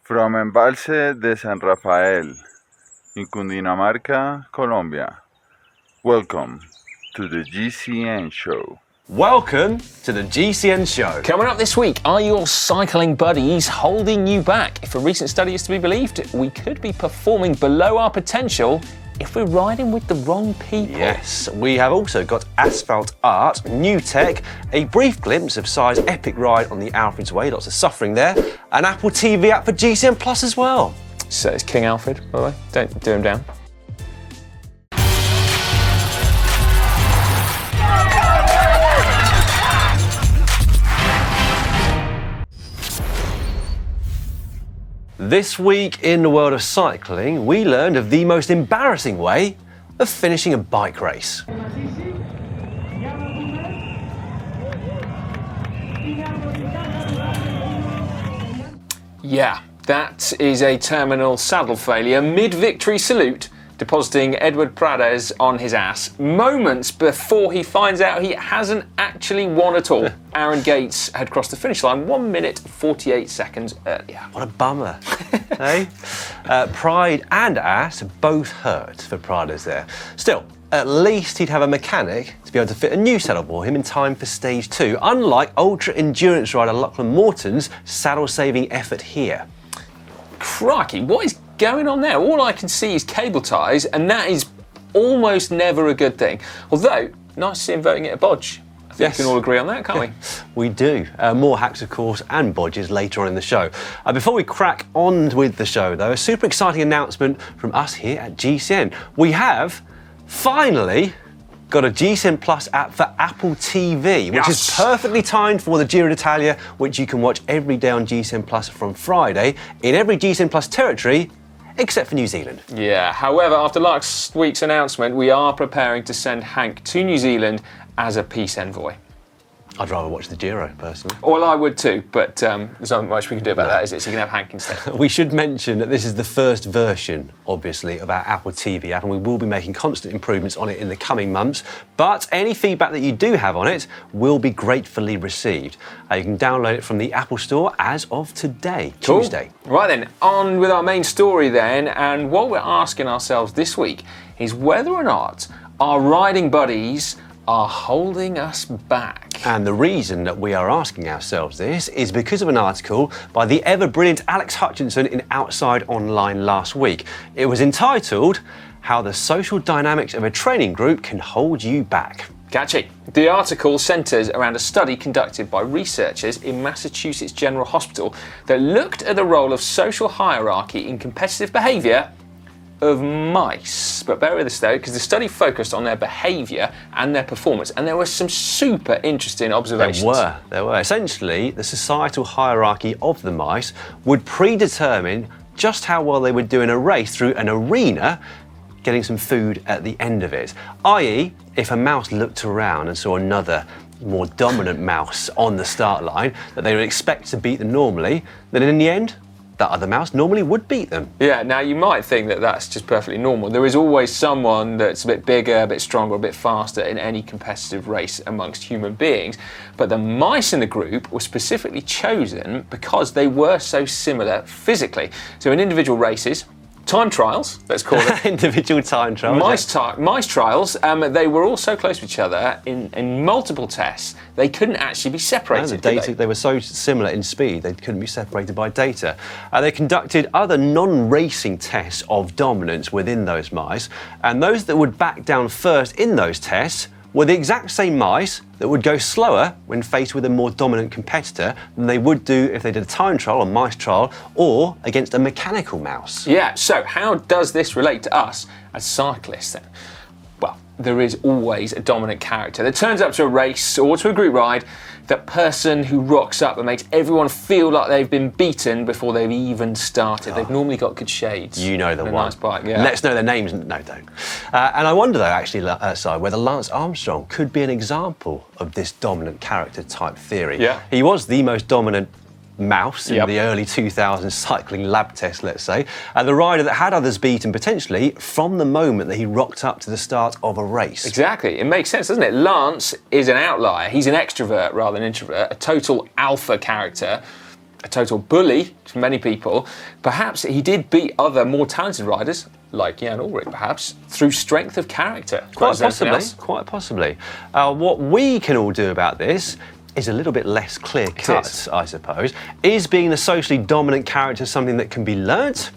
From Embalse de San Rafael, in Cundinamarca, Colombia. Welcome to the GCN Show. Welcome to the GCN Show. Coming up this week, are your cycling buddies holding you back? If a recent study is to be believed, we could be performing below our potential if we're riding with the wrong people. Yes, we have also got asphalt art, new tech, a brief glimpse of Si's epic ride on the Alfred's Way, lots of suffering there, an Apple TV app for GCN Plus as well. So it's King Alfred, by the way. Don't do him down. This week in the world of cycling, we learned of the most embarrassing way of finishing a bike race. Yeah, that is a terminal saddle failure mid-victory salute, depositing Edward Prades on his ass moments before he finds out he hasn't actually won at all. Aaron Gates had crossed the finish line 1 minute 48 seconds earlier. What a bummer, eh? Pride and ass both hurt for Prades there. Still, at least he'd have a mechanic to be able to fit a new saddle for him in time for stage 2, unlike ultra-endurance rider Lachlan Morton's saddle-saving effort here. Crikey, what is going on there? All I can see is cable ties, and that is almost never a good thing. Although, nice to see him voting it a bodge. I think we can all agree on that, can't we? We do. More hacks, of course, and bodges later on in the show. Before we crack on with the show, though, a super exciting announcement from us here at GCN. We have finally got a GCN Plus app for Apple TV, which is perfectly timed for the Giro d'Italia, which you can watch every day on GCN Plus from Friday in every GCN Plus territory, except for New Zealand. Yeah, however, after last week's announcement, we are preparing to send Hank to New Zealand as a peace envoy. I'd rather watch the Giro, personally. Well, I would too, but there's not much we can do about that, is it? So you can have Hank instead. We should mention that this is the first version, obviously, of our Apple TV app, and we will be making constant improvements on it in the coming months. But any feedback that you do have on it will be gratefully received. You can download it from the Apple Store as of today, Cool. Tuesday. Right then, on with our main story then, and what we're asking ourselves this week is whether or not our riding buddies are holding us back. And the reason that we are asking ourselves this is because of an article by the ever-brilliant Alex Hutchinson in Outside Online last week. It was entitled, How the Social Dynamics of a Training Group Can Hold You Back. Catchy. The article centres around a study conducted by researchers in Massachusetts General Hospital that looked at the role of social hierarchy in competitive behaviour of mice. But bear with us though, because the study focused on their behaviour and their performance, and there were some super interesting observations. There were. Essentially, the societal hierarchy of the mice would predetermine just how well they would do in a race through an arena, getting some food at the end of it. i.e., if a mouse looked around and saw another more dominant mouse on the start line that they would expect to beat them normally, then in the end, that other mouse normally would beat them. Yeah, now you might think that that's just perfectly normal. There is always someone that's a bit bigger, a bit stronger, a bit faster in any competitive race amongst human beings. But the mice in the group were specifically chosen because they were so similar physically. So in individual races, time trials, let's call it. Individual time trials. Mice trials, they were all so close to each other in multiple tests, they couldn't actually be separated. They were so similar in speed, they couldn't be separated by data. They conducted other non-racing tests of dominance within those mice, and those that would back down first in those tests were the exact same mice that would go slower when faced with a more dominant competitor than they would do if they did a time trial or mice trial or against a mechanical mouse. Yeah, so how does this relate to us as cyclists then? Well, there is always a dominant character that turns up to a race or to a group ride, that person who rocks up and makes everyone feel like they've been beaten before they've even started. They've normally got good shades. You know the one. Nice bike, yeah. Let's know their names. No, don't. And I wonder though, actually, Si, whether Lance Armstrong could be an example of this dominant character type theory. Yeah. He was the most dominant mouse in the early 2000s cycling lab test, let's say, and the rider that had others beaten potentially from the moment that he rocked up to the start of a race. Exactly, it makes sense, doesn't it? Lance is an outlier, he's an extrovert rather than introvert, a total alpha character, a total bully to many people. Perhaps he did beat other more talented riders, like Jan Ullrich perhaps, through strength of character. Quite possibly. What we can all do about this is a little bit less clear cut, I suppose. Is being a socially dominant character something that can be learnt?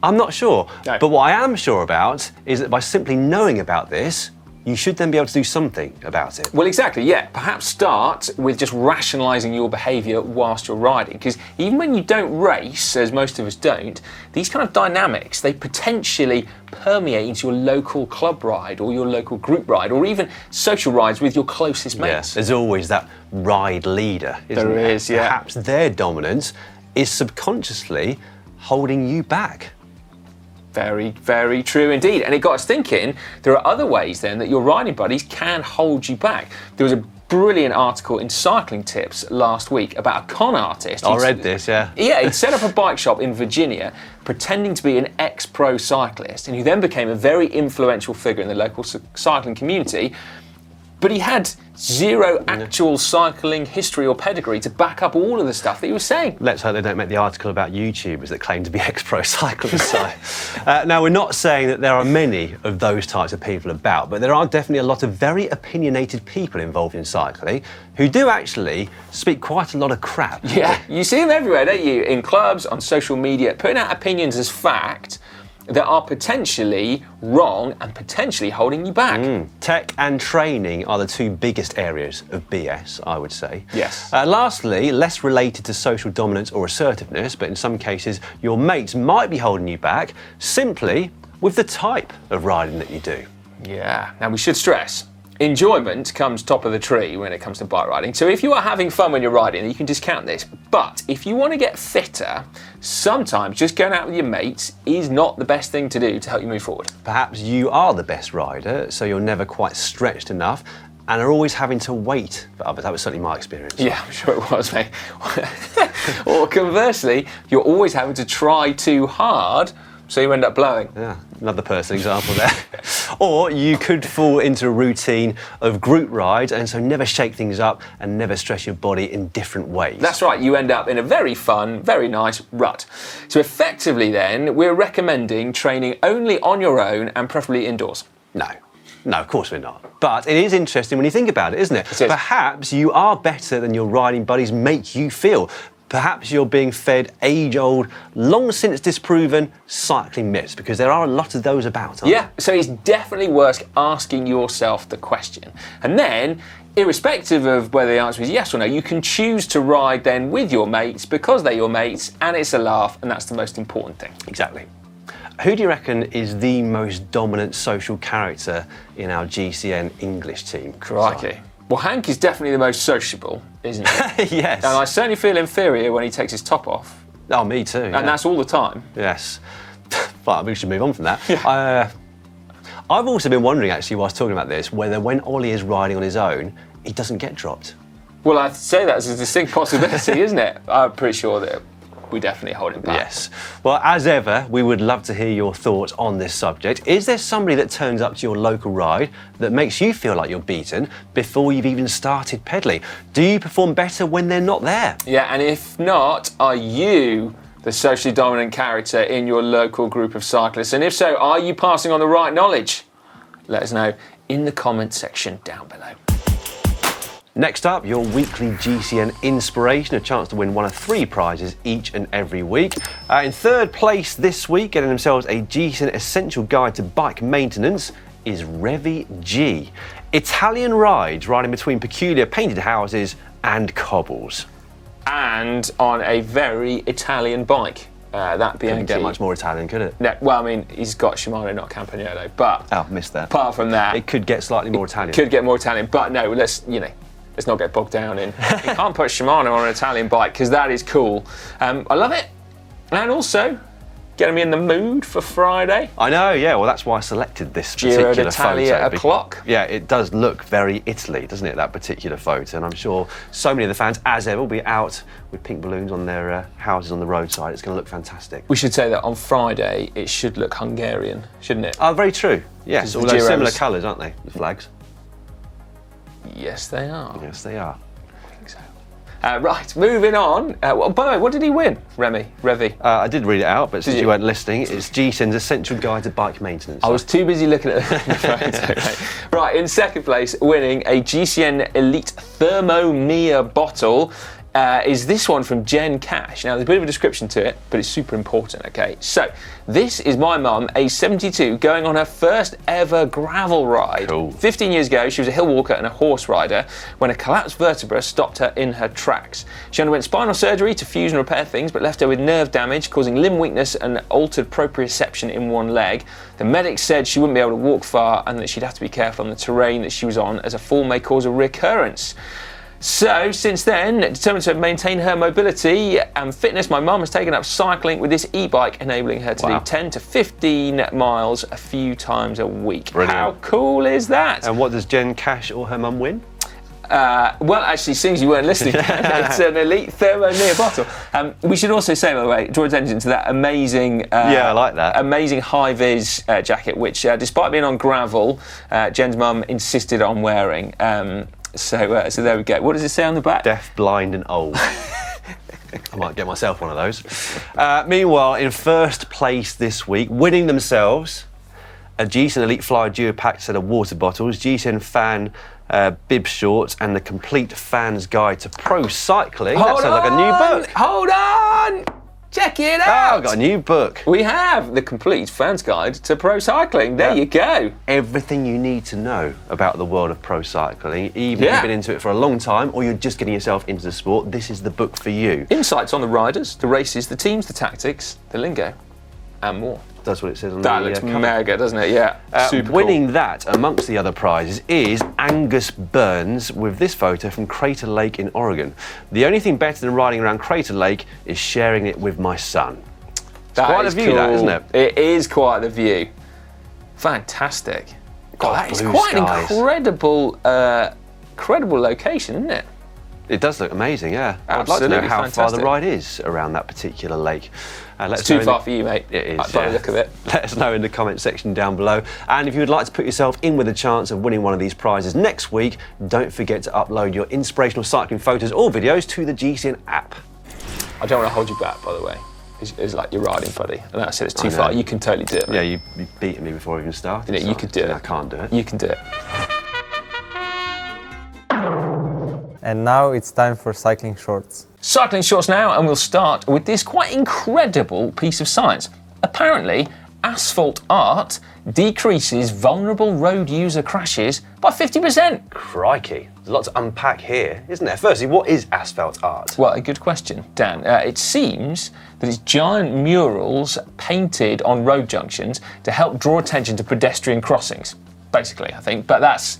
I'm not sure. No. But what I am sure about is that by simply knowing about this, you should then be able to do something about it. Well, exactly, yeah. Perhaps start with just rationalising your behaviour whilst you're riding, because even when you don't race, as most of us don't, these kind of dynamics, they potentially permeate into your local club ride or your local group ride or even social rides with your closest mates. Yeah, there's always that ride leader, isn't there? There is, yeah. Perhaps their dominance is subconsciously holding you back. Very, very true indeed. And it got us thinking, there are other ways then that your riding buddies can hold you back. There was a brilliant article in Cycling Tips last week about a con artist. I read this, yeah. Yeah, he'd set up a bike shop in Virginia pretending to be an ex-pro cyclist, and he then became a very influential figure in the local cycling community. But he had zero actual cycling history or pedigree to back up all of the stuff that he was saying. Let's hope they don't make the article about YouTubers that claim to be ex-pro cyclists. Now, we're not saying that there are many of those types of people about, but there are definitely a lot of very opinionated people involved in cycling who do actually speak quite a lot of crap. Yeah, you see them everywhere, don't you? In clubs, on social media, putting out opinions as fact that are potentially wrong and potentially holding you back. Tech and training are the two biggest areas of BS, I would say. Yes. Lastly, less related to social dominance or assertiveness, but in some cases your mates might be holding you back simply with the type of riding that you do. Yeah, now we should stress, enjoyment comes top of the tree when it comes to bike riding. So if you are having fun when you're riding, you can discount this. But if you want to get fitter, sometimes just going out with your mates is not the best thing to do to help you move forward. Perhaps you are the best rider, so you're never quite stretched enough and are always having to wait for others. That was certainly my experience. Yeah, I'm sure it was, mate. Or conversely, you're always having to try too hard, so you end up blowing. Yeah, another person example there. Or you could fall into a routine of group rides and so never shake things up and never stress your body in different ways. That's right, you end up in a very fun, very nice rut. So effectively then, we're recommending training only on your own and preferably indoors. No, of course we're not. But it is interesting when you think about it, isn't it? It is. Perhaps you are better than your riding buddies make you feel. Perhaps you're being fed age-old, long since disproven cycling myths, because there are a lot of those about, aren't Yeah, so it's definitely worth asking yourself the question. And then, irrespective of whether the answer is yes or no, you can choose to ride then with your mates because they're your mates and it's a laugh, and that's the most important thing. Exactly. Who do you reckon is the most dominant social character in our GCN English team? Crikey. Well, Hank is definitely the most sociable, isn't he? Yes. And I certainly feel inferior when he takes his top off. Oh, me too. And that's all the time. Yes. Well, we should move on from that. Yeah. I've also been wondering, actually, whilst talking about this, whether when Ollie is riding on his own, he doesn't get dropped. Well, I'd say that's a distinct possibility, isn't it? I'm pretty sure that we definitely hold him back. Yes. Well, as ever, we would love to hear your thoughts on this subject. Is there somebody that turns up to your local ride that makes you feel like you're beaten before you've even started pedalling? Do you perform better when they're not there? Yeah, and if not, are you the socially dominant character in your local group of cyclists? And if so, are you passing on the right knowledge? Let us know in the comment section down below. Next up, your weekly GCN Inspiration, a chance to win one of 3 prizes each and every week. In third place this week, getting themselves a GCN Essential Guide to Bike Maintenance, is Revi G. Italian rides riding between peculiar painted houses and cobbles. And on a very Italian bike. That Bianchi. Couldn't get much more Italian, could it? No, well, I mean, he's got Shimano, not Campagnolo, but... Oh, missed that. Apart from that... It could get slightly more Italian. Could get more Italian, but no, let's not get bogged down in. You can't put Shimano on an Italian bike because that is cool. I love it. And also, getting me in the mood for Friday. I know, yeah, well, that's why I selected this Giro particular d'Italia photo. o'clock. Yeah, it does look very Italy, doesn't it, that particular photo? And I'm sure so many of the fans, as ever, will be out with pink balloons on their houses on the roadside. It's going to look fantastic. We should say that on Friday, it should look Hungarian, shouldn't it? Oh, very true. Yes, the although Giros... similar colours, aren't they, the flags? Yes, they are. Yes, they are. I think so. Right, moving on. Well, by the way, what did he win, Revy? I did read it out, but since you weren't listening, it's GCN's Essential Guide to Bike Maintenance. I was too busy looking at the photo. Right, in second place, winning a GCN Elite Thermomere bottle, is this one from Jen Cash. Now, there's a bit of a description to it, but it's super important, okay? So, this is my mum, age 72, going on her first ever gravel ride. Cool. 15 years ago, she was a hill walker and a horse rider when a collapsed vertebra stopped her in her tracks. She underwent spinal surgery to fuse and repair things, but left her with nerve damage, causing limb weakness and altered proprioception in one leg. The medics said she wouldn't be able to walk far and that she'd have to be careful on the terrain that she was on, as a fall may cause a recurrence. So, since then, determined to maintain her mobility and fitness, my mum has taken up cycling with this e-bike, enabling her to do 10 to 15 miles a few times a week. Brilliant. How cool is that? And what does Jen Cash or her mum win? Well, actually, seeing as you weren't listening, it's an Elite Thermomere bottle. We should also say, by the way, draw attention to that amazing, I like that. amazing high-vis jacket, which, despite being on gravel, Jen's mum insisted on wearing. So there we go. What does it say on the back? Deaf, blind and old. I might get myself one of those. Meanwhile, in first place this week, winning themselves, a GCN Elite Flyer Duo packed set of water bottles, GCN Fan bib shorts, and the complete Fan's Guide to Pro Cycling. That sounds like a new book. Hold on! Check it out! Oh, I've got a new book. We have the complete Fan's Guide to Pro Cycling. There you go. Everything you need to know about the world of pro cycling, even if you've been into it for a long time or you're just getting yourself into the sport, this is the book for you. Insights on the riders, the races, the teams, the tactics, the lingo, and more. That's what it says on That the looks cover. mega, doesn't it? Yeah, super winning cool. that, amongst the other prizes, is Angus Burns with this photo from Crater Lake in Oregon. The only thing better than riding around Crater Lake is sharing it with my son. It's quite a view, that, isn't it? It is quite the view. Fantastic. God, that is blue quite skies. an incredible location, isn't it? It does look amazing, yeah. I'd like to Absolutely know how far fantastic. the ride is around that particular lake. It's too far for you, mate. It is, By the look of it. Let us know in the comment section down below. And if you would like to put yourself in with a chance of winning one of these prizes next week, don't forget to upload your inspirational cycling photos or videos to the GCN app. I don't want to hold you back, by the way. It's like your riding buddy. And I said it's too far. You can totally do it, mate. Yeah, you beaten me before I even started. You could do it. I can't do it. You can do it. And now it's time for cycling shorts. Cycling shorts now, and we'll start with this quite incredible piece of science. Apparently, asphalt art decreases vulnerable road user crashes by 50%. Crikey, there's a lot to unpack here, isn't there? Firstly, what is asphalt art? Well, a good question, Dan. It seems that it's giant murals painted on road junctions to help draw attention to pedestrian crossings, basically, I think. But that's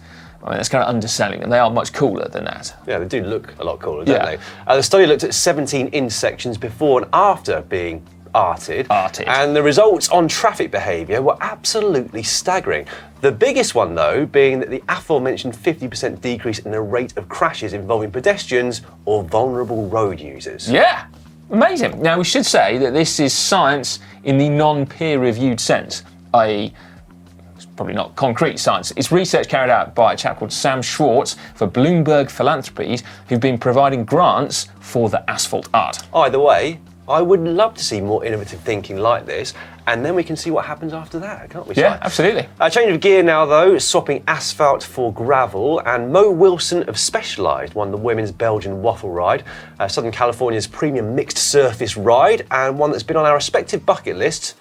kind of underselling them. They are much cooler than that. Yeah, they do look a lot cooler, don't they? The study looked at 17 intersections before and after being arted. And the results on traffic behaviour were absolutely staggering. The biggest one, though, being that the aforementioned 50% decrease in the rate of crashes involving pedestrians or vulnerable road users. Yeah, amazing. Now, we should say that this is science in the non-peer-reviewed sense, i.e., probably not concrete science. It's research carried out by a chap called Sam Schwartz for Bloomberg Philanthropies, who've been providing grants for the asphalt art. Either way, I would love to see more innovative thinking like this, and then we can see what happens after that, can't we? Yeah, absolutely. A change of gear now, though, swapping asphalt for gravel, and Mo Wilson of Specialized won the women's Belgian waffle ride, Southern California's premium mixed surface ride, and one that's been on our respective bucket lists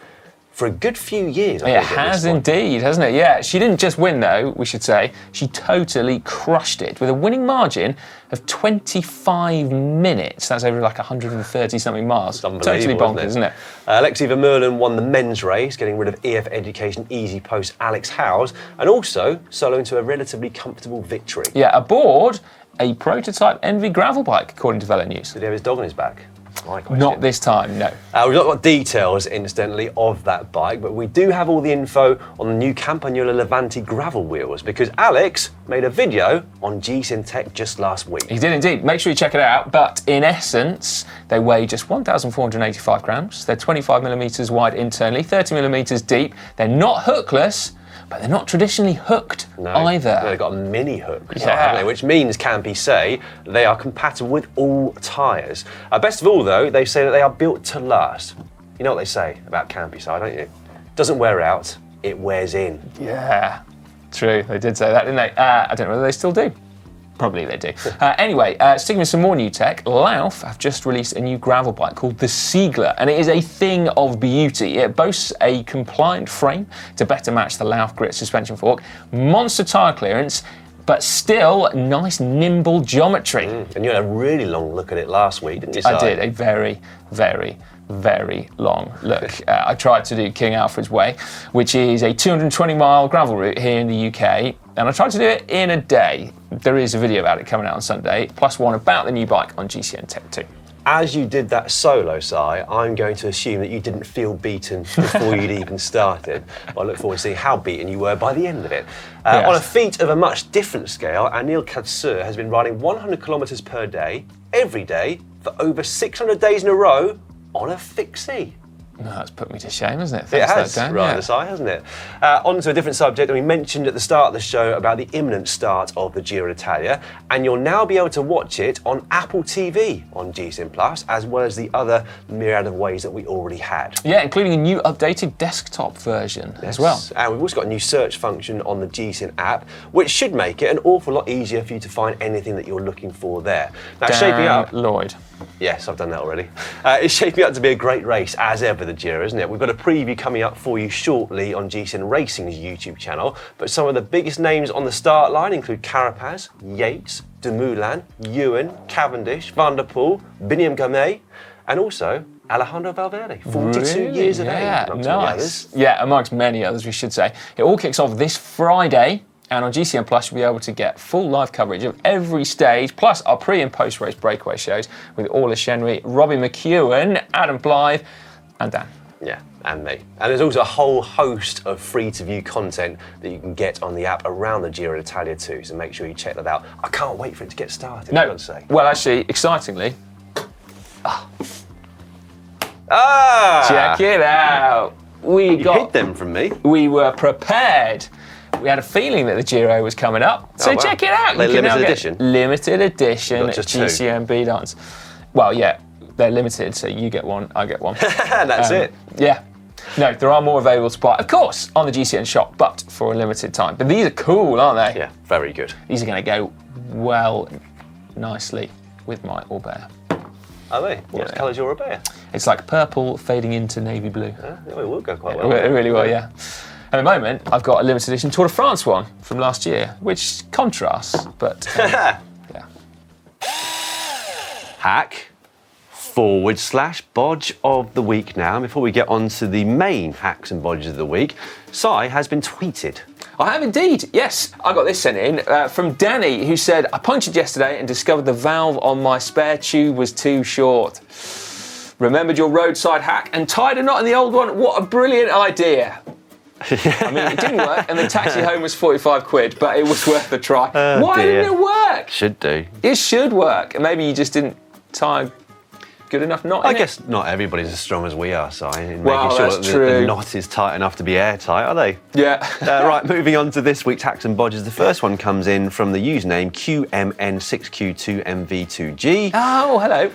for a good few years. It has indeed, hasn't it? Yeah, she didn't just win though, we should say. She totally crushed it with a winning margin of 25 minutes. That's over like 130 something miles. Totally bonkers, isn't it? Alexi Vermeulen won the men's race, getting rid of EF Education Easy Post Alex Howes, and also soloing to a relatively comfortable victory. Yeah, aboard a prototype Envy gravel bike, according to Velo News. Did he have his dog on his back? Not this time, no. We've not got details, incidentally, of that bike, but we do have all the info on the new Campagnola Levante gravel wheels, because Alex made a video on GCN Tech just last week. He did indeed. Make sure you check it out. But in essence, they weigh just 1,485 grams. They're 25 millimetres wide internally, 30 millimetres deep. They're not hookless. but they're not traditionally hooked either. No, they've got a mini hook, Yeah. haven't they? Which means, Campy say, they are compatible with all tyres. Best of all, though, they say that they are built to last. You know what they say about Campy side, don't you? Doesn't wear out, it wears in. Yeah, true. They did say that, didn't they? I don't know whether they still do. Probably they do. Anyway, sticking with some more new tech, Lauf have just released a new gravel bike called the Siegler, and it is a thing of beauty. It boasts a compliant frame to better match the Lauf Grit suspension fork, monster tyre clearance, but still nice nimble geometry. And you had a really long look at it last week, didn't you, Si? I did, a very, very, very long look. I tried to do King Alfred's Way, which is a 220-mile gravel route here in the UK, and I tried to do it in a day. There is a video about it coming out on Sunday, plus one about the new bike on GCN Tech 2. As you did that solo, Si, I'm going to assume that you didn't feel beaten before you'd even started. But I look forward to seeing how beaten you were by the end of it. Yes. On a feat of a much different scale, Anil Katsur has been riding 100 kilometres per day, every day, for over 600 days in a row on a fixie. No, that's put me to shame, hasn't it? It Thanks for has, that, Dan. rather, Si, hasn't it? On to a different subject, and we mentioned at the start of the show about the imminent start of the Giro d'Italia, and you'll now be able to watch it on Apple TV on GCN Plus, as well as the other myriad of ways that we already had. Yeah, including a new updated desktop version as well. And we've also got a new search function on the GCN app, which should make it an awful lot easier for you to find anything that you're looking for there. Now, shaping up. Lloyd. Yes, I've done that already. It's shaping up to be a great race, as ever, the Giro, isn't it? We've got a preview coming up for you shortly on GCN Racing's YouTube channel, but some of the biggest names on the start line include Carapaz, Yates, Dumoulin, Ewan, Cavendish, Van der Poel, Biniam Gamay, and also Alejandro Valverde, 42 years of age. Amongst many others. Yeah, amongst many others, we should say. It all kicks off this Friday. And on GCN Plus, you'll be able to get full live coverage of every stage, plus our pre- and post-race breakaway shows with Orla Shenry, Robbie McEwen, Adam Blythe, and Dan. Yeah, and me. And there's also a whole host of free-to-view content that you can get on the app around the Giro d'Italia too, so make sure you check that out. I can't wait for it to get started, I've got to say. Well, actually, excitingly, check it out. You hid them from me. We were prepared. We had a feeling that the Giro was coming up, so check it out. They're limited edition? Limited edition Not just GCN B-Dance. Well, yeah, they're limited, so you get one, I get one. That's it. Yeah. No, there are more available to buy, of course, on the GCN shop, but for a limited time. But these are cool, aren't they? Yeah, very good. These are going to go well, nicely with my Orbea. Are they? What colour's your Orbea? It's like purple fading into navy blue. It will go quite well. It really will, yeah. At the moment, I've got a limited edition Tour de France one from last year, which contrasts, but yeah. Hack / bodge of the week now. Before we get on to the main hacks and bodges of the week, Si has been tweeted. I have indeed, yes. I got this sent in from Danny, who said, I punctured yesterday and discovered the valve on my spare tube was too short. Remembered your roadside hack and tied a knot in the old one. What a brilliant idea. I mean, it didn't work, and the taxi home was 45 quid, but it was worth a try. Why didn't it work? Should do. It should work, and maybe you just didn't tie good enough knot in I guess not everybody's as strong as we are, Si, in making sure that's that the knot is tight enough to be airtight, are they? Yeah. Right, moving on to this week's hacks and bodges. The first one comes in from the username QMN6Q2MV2G. Oh, hello.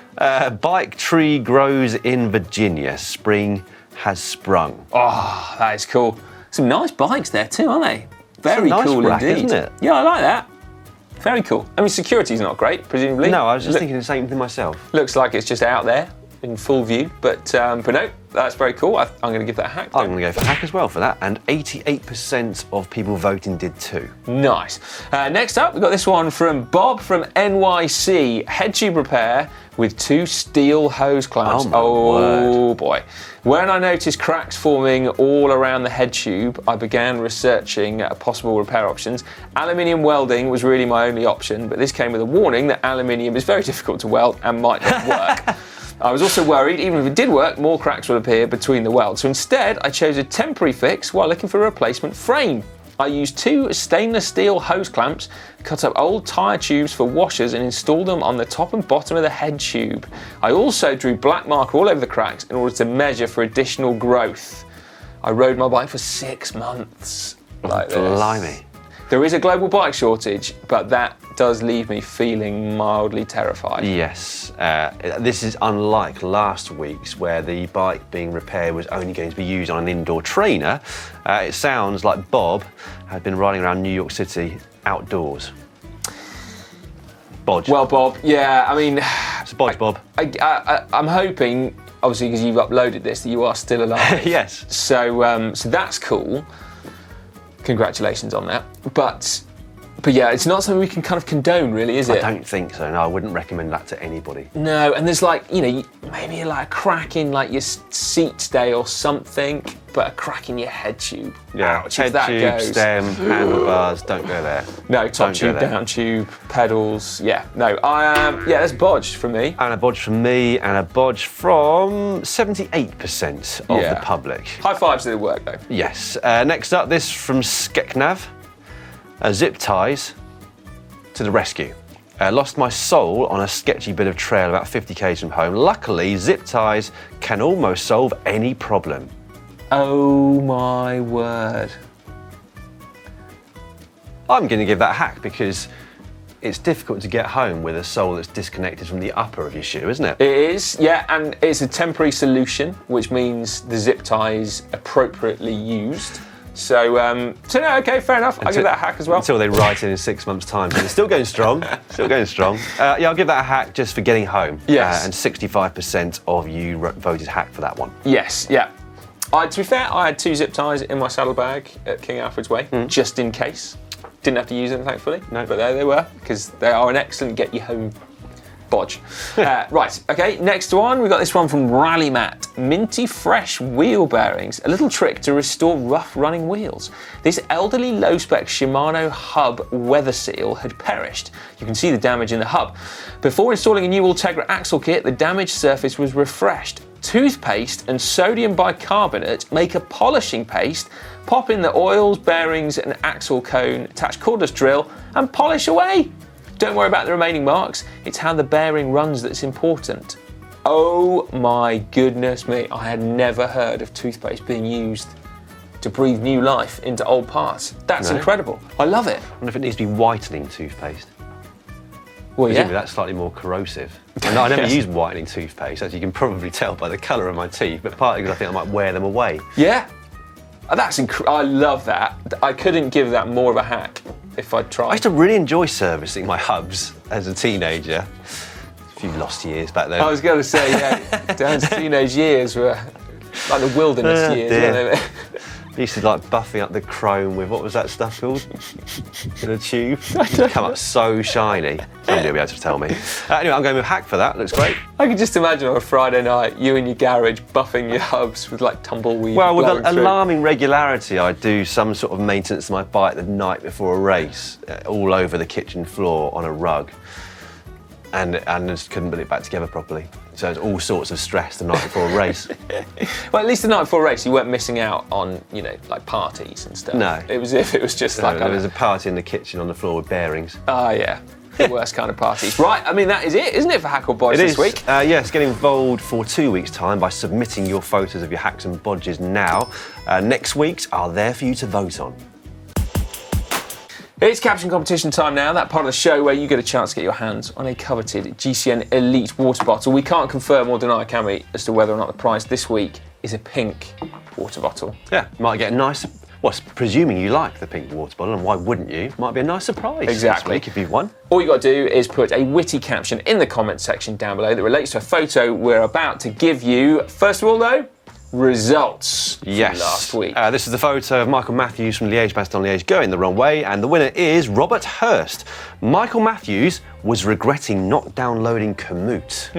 Bike tree grows in Virginia. Spring has sprung. Oh, that is cool. Some nice bikes there too, aren't they? Very nice cool rack, indeed. isn't it? Yeah, I like that. Very cool. I mean, security's not great, presumably. No, I was just thinking the same thing myself. Looks like it's just out there in full view, but no, that's very cool. I'm going to give that a hack. I'm going to go for hack as well for that, and 88% of people voting did too. Nice. Next up, we've got this one from Bob from NYC. Head tube repair with 2 steel hose clamps. Oh boy. When I noticed cracks forming all around the head tube, I began researching possible repair options. Aluminium welding was really my only option, but this came with a warning that aluminium is very difficult to weld and might not work. I was also worried, even if it did work, more cracks would appear between the welds. So instead, I chose a temporary fix while looking for a replacement frame. I used 2 stainless steel hose clamps, cut up old tyre tubes for washers and installed them on the top and bottom of the head tube. I also drew black marker all over the cracks in order to measure for additional growth. I rode my bike for 6 months. like this. Blimey. There is a global bike shortage, but that does leave me feeling mildly terrified. Yes, this is unlike last week's where the bike being repaired was only going to be used on an indoor trainer. It sounds like Bob had been riding around New York City outdoors. Bodge. Well, Bob, yeah, I mean... It's a Bodge, Bob. I'm hoping, obviously, because you've uploaded this, that you are still alive. Yes. So that's cool. Congratulations on that. But yeah, it's not something we can kind of condone, really, is it? I don't think so. No, I wouldn't recommend that to anybody. No, and there's like, you know, maybe like a crack in like your seat stay or something, but a crack in your head tube. Yeah, Ouch, head tube, stem, handlebars, don't go there. No, top tube, down tube, pedals. Yeah, no, yeah, that's Bodge from me. And a Bodge from me, and a Bodge from 78% of the public. High fives to the work, though. Yes. Next up, this from Skeknav. Zip ties to the rescue. Lost my soul on a sketchy bit of trail about 50 k's from home. Luckily, zip ties can almost solve any problem. Oh my word. I'm going to give that a hack because it's difficult to get home with a sole that's disconnected from the upper of your shoe, isn't it? It is, yeah, and it's a temporary solution, which means the zip tie is appropriately used. So no, okay, fair enough. I'll give that a hack as well. Until they write in 6 months' time. So it's still going strong. Still going strong. Yeah, I'll give that a hack just for getting home. Yes. And 65% of you voted hack for that one. Yes, yeah. To be fair, I had 2 zip ties in my saddlebag at King Alfred's Way, just in case. Didn't have to use them, thankfully. No. But there they were, because they are an excellent get you home Bodge. Right, okay, next one. We've got this one from Rally Matt. Minty fresh wheel bearings. A little trick to restore rough running wheels. This elderly low-spec Shimano hub weather seal had perished. You can see the damage in the hub. Before installing a new Ultegra axle kit, the damaged surface was refreshed. Toothpaste and sodium bicarbonate make a polishing paste. Pop in the oils, bearings and axle cone, attach cordless drill and polish away. Don't worry about the remaining marks, it's how the bearing runs that's important. Oh my goodness me, I had never heard of toothpaste being used to breathe new life into old parts. That's incredible. I love it. I wonder if it needs to be whitening toothpaste. Well, presumably that's slightly more corrosive. I never use whitening toothpaste, as you can probably tell by the colour of my teeth, but partly because I think I might wear them away. Yeah, that's I love that. I couldn't give that more of a hack if I'd tried. I used to really enjoy servicing my hubs as a teenager. A few lost years back then. I was going to say, yeah, Dan's teenage years were like the wilderness years, weren't they? Used to like buffing up the chrome with, what was that stuff called? In a tube. Come up so shiny. Somebody will be able to tell me. Anyway, I'm going with hack for that. Looks great. I can just imagine on a Friday night, you in your garage buffing your hubs with like tumbleweed. Well, with alarming regularity, I do some sort of maintenance to my bike the night before a race, all over the kitchen floor on a rug. And just couldn't put it back together properly. So it's all sorts of stress the night before a race. Well, at least the night before a race, you weren't missing out on, you know, like parties and stuff. No. It was if it was just like... There was a party in the kitchen on the floor with bearings. Oh, yeah. The worst kind of parties. Right, I mean, that is it, isn't it, for Hack or Bodge this week? Yes, get involved for 2 weeks' time by submitting your photos of your hacks and bodges now. Next week's are there for you to vote on. It's Caption Competition time now, that part of the show where you get a chance to get your hands on a coveted GCN Elite water bottle. We can't confirm or deny, can we, as to whether or not the prize this week is a pink water bottle. Yeah, might get a nice, well, presuming you like the pink water bottle, and why wouldn't you? Might be a nice surprise exactly. This week if you've won. All you got to do is put a witty caption in the comments section down below that relates to a photo we're about to give you. First of all, though, results from last week. This is the photo of Michael Matthews from Liège-Bastogne-Liège going the wrong way, and the winner is Robert Hurst. Michael Matthews was regretting not downloading Komoot.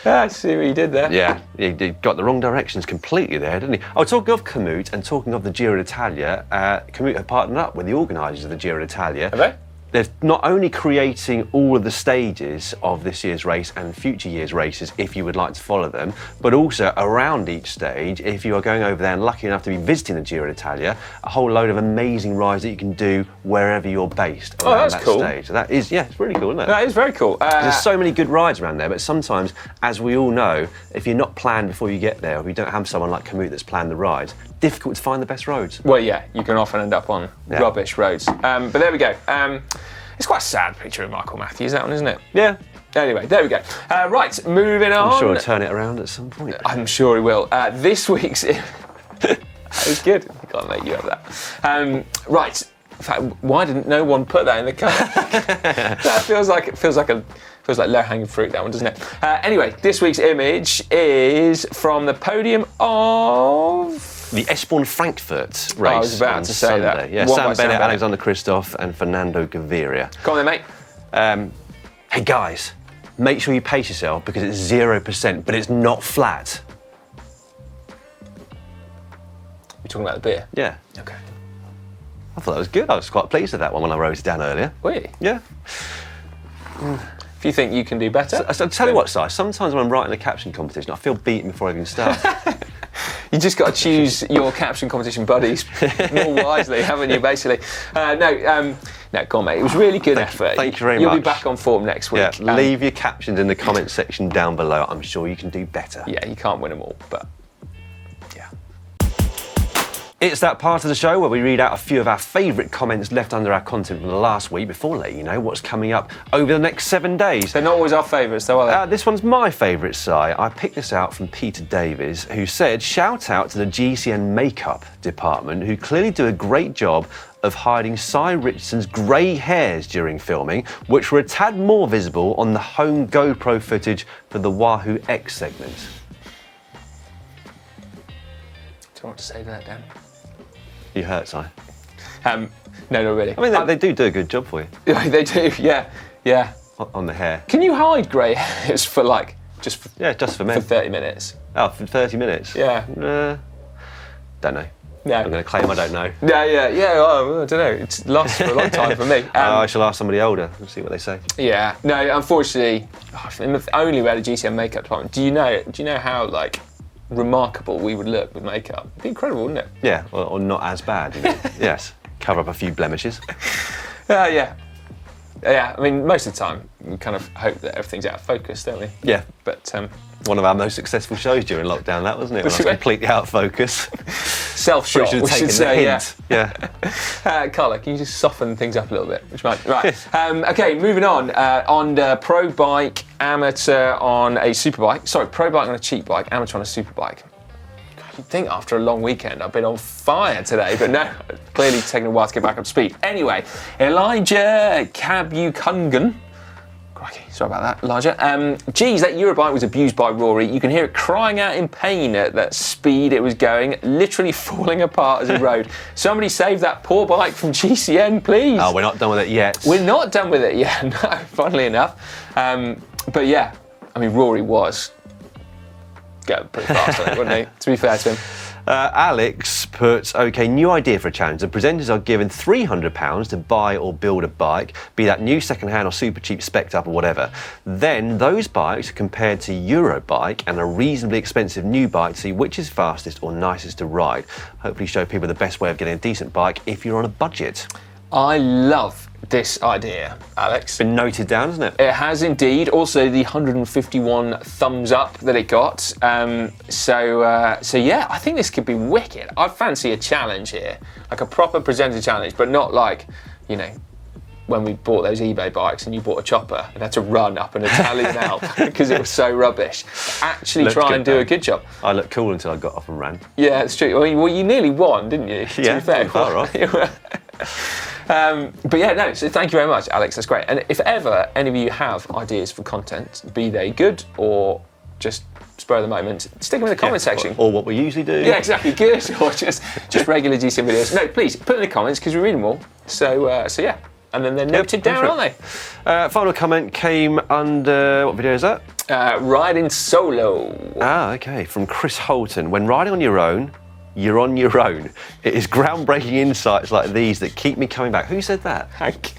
I see what you did there. Yeah, he got the wrong directions completely there, didn't he? Oh, talking of Komoot and talking of the Giro d'Italia, Komoot have partnered up with the organisers of the Giro d'Italia. Have they? they're not only creating all of the stages of this year's race and future years' races if you would like to follow them, but also around each stage, if you are going over there and lucky enough to be visiting the Giro d'Italia, a whole load of amazing rides that you can do wherever you're based around that stage. So that is, yeah, it's really cool, isn't it? That is very cool. There's so many good rides around there, but sometimes, as we all know, if you're not planned before you get there, or if you don't have someone like Kamut that's planned the rides, difficult to find the best roads. Well, yeah, you can often end up on rubbish roads. But there we go. It's quite a sad picture of Michael Matthews, that one, isn't it? Yeah. Anyway, there we go. Right, moving on. I'm sure he'll turn it around at some point. I'm sure he will. This week's... That was good. I can't make you have that. Right. In fact, why didn't no one put that in the car? That feels like low-hanging fruit, that one, doesn't it? Anyway, this week's image is from the podium of... The Eschborn Frankfurt race. I was about on to say Sunday. that. Yeah, Sam Bennett, Alexander Kristoff, and Fernando Gaviria. Come on then, mate. Hey guys, make sure you pace yourself because it's 0%, but it's not flat. You're talking about the beer? Yeah. Okay. I thought that was good. I was quite pleased with that one when I wrote it down earlier. Were you? Yeah. If you think you can do better... So, I'll tell you what, Si, sometimes when I'm writing a caption competition, I feel beaten before I even start. You just got to choose your caption competition buddies more wisely, haven't you, basically? No, go on, mate. It was really good effort. Thank you very much. You'll be back on form next week. Yeah, leave your captions in the comments section down below. I'm sure you can do better. Yeah, you can't win them all, but yeah. It's that part of the show where we read out a few of our favourite comments left under our content from the last week before letting you know what's coming up over the next 7 days. They're not always our favourites, though, are they? This one's my favourite, Si. I picked this out from Peter Davies, who said, shout out to the GCN makeup department, who clearly do a great job of hiding Si Richardson's grey hairs during filming, which were a tad more visible on the home GoPro footage for the Wahoo X segment. Do you want to say that, Dan? You hurt, Si? No, not really. I mean, they do a good job for you. Yeah, they do, yeah. On the hair. Can you hide grey hairs for just for men. For 30 minutes? Oh, for 30 minutes? Yeah. Don't know. No. I'm going to claim I don't know. Yeah. Well, I don't know. It's lasted for a long time for me. I shall ask somebody older and see what they say. Yeah. No, unfortunately, if only we had a GCN makeup department. Do you know how remarkable we would look with makeup? It'd be incredible, wouldn't it? Yeah, or not as bad. You know? Yes. Cover up a few blemishes. Yeah. Yeah, I mean, most of the time, we kind of hope that everything's out of focus, don't we? Yeah. But one of our most successful shows during lockdown, that wasn't it? When I was completely out of focus. Self-shot, we should say, yeah. Carla, can you just soften things up a little bit? Right. Okay, moving on. On the pro bike, amateur on a superbike. Sorry, pro bike on a cheap bike, amateur on a superbike. You'd think after a long weekend I've been on fire today, but no, clearly taking a while to get back up to speed. Anyway, Elijah Kabukungan. Crikey, sorry about that, Elijah. Geez, that Eurobike was abused by Rory. You can hear it crying out in pain at that speed it was going, literally falling apart as it rode. Somebody save that poor bike from GCN, please. Oh, we're not done with it yet. We're not done with it yet, no, funnily enough. But yeah, I mean, Rory was going pretty fast, I think, wasn't he? To be fair to him. Alex puts, okay, new idea for a challenge. The presenters are given £300 to buy or build a bike, be that new second-hand or super cheap spec'd up or whatever. Then those bikes are compared to Eurobike and a reasonably expensive new bike to see which is fastest or nicest to ride. Hopefully show people the best way of getting a decent bike if you're on a budget. I love this idea, Alex. Been noted down, hasn't it? It has indeed. Also, the 151 thumbs up that it got. So yeah, I think this could be wicked. I fancy a challenge here, like a proper presenter challenge, but not like, when we bought those eBay bikes and you bought a chopper and had to run up an Italian Alp because it was so rubbish. Actually try and do a good job. I looked cool until I got off and ran. Yeah, it's true. I mean, well, you nearly won, didn't you? Yeah, to be fair. far off. But yeah, no, so thank you very much, Alex, that's great. And if ever any of you have ideas for content, be they good or just spur of the moment, stick them in the comment section. Or what we usually do. Yeah, exactly, good, or just regular GCN videos. No, please, put in the comments because we read them all. So yeah, and then they're noted down, aren't they? Final comment came under, what video is that? Riding solo. Ah, okay, from Chris Holton. When riding on your own, you're on your own. It is groundbreaking insights like these that keep me coming back. Who said that? Hank.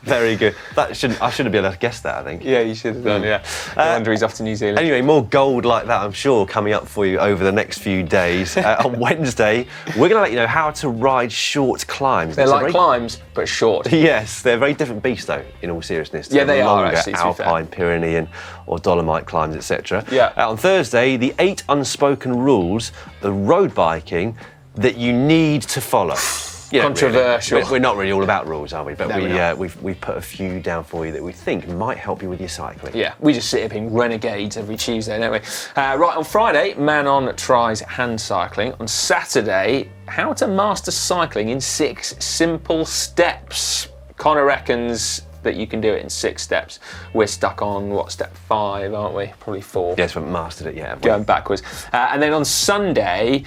Very good. I should have been able to guess that, I think. Yeah, you should have done, yeah. No wonder he's off to New Zealand. Anyway, more gold like that, I'm sure, coming up for you over the next few days. On Wednesday, we're going to let you know how to ride short climbs. They're like climbs, but short. Yes, they're very different beasts, though, in all seriousness. Yeah, they are, longer actually, to be fair. Alpine, Pyrenean, or Dolomite climbs, etc. Yeah. On Thursday, the 8 unspoken rules of road biking that you need to follow. Controversial. Really. We're not really all about rules, are we? But No, we've put a few down for you that we think might help you with your cycling. Yeah, we just sit here being renegades every Tuesday, don't we? Right, on Friday, Manon tries hand cycling. On Saturday, how to master cycling in 6 simple steps. Connor reckons that you can do it in 6 steps. We're stuck on, step 5, aren't we? Probably 4. Yes, we haven't mastered it yet, have we? Going backwards. And then on Sunday,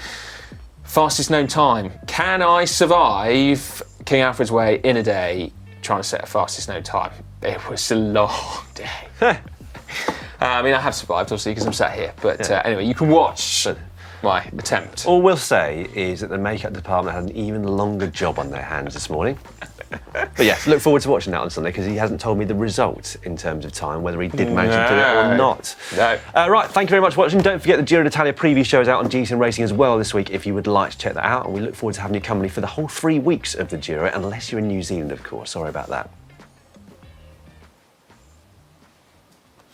fastest known time. Can I survive King Alfred's Way in a day trying to set a fastest known time? It was a long day. I mean, I have survived, obviously, because I'm sat here. But anyway, you can watch my attempt. All we'll say is that the makeup department had an even longer job on their hands this morning. But yeah, look forward to watching that on Sunday, because he hasn't told me the result in terms of time, whether he did manage to do it or not. No. Right, thank you very much for watching. Don't forget the Giro d'Italia preview show is out on GCN Racing as well this week if you would like to check that out. And we look forward to having you company for the whole 3 weeks of the Giro, unless you're in New Zealand, of course. Sorry about that.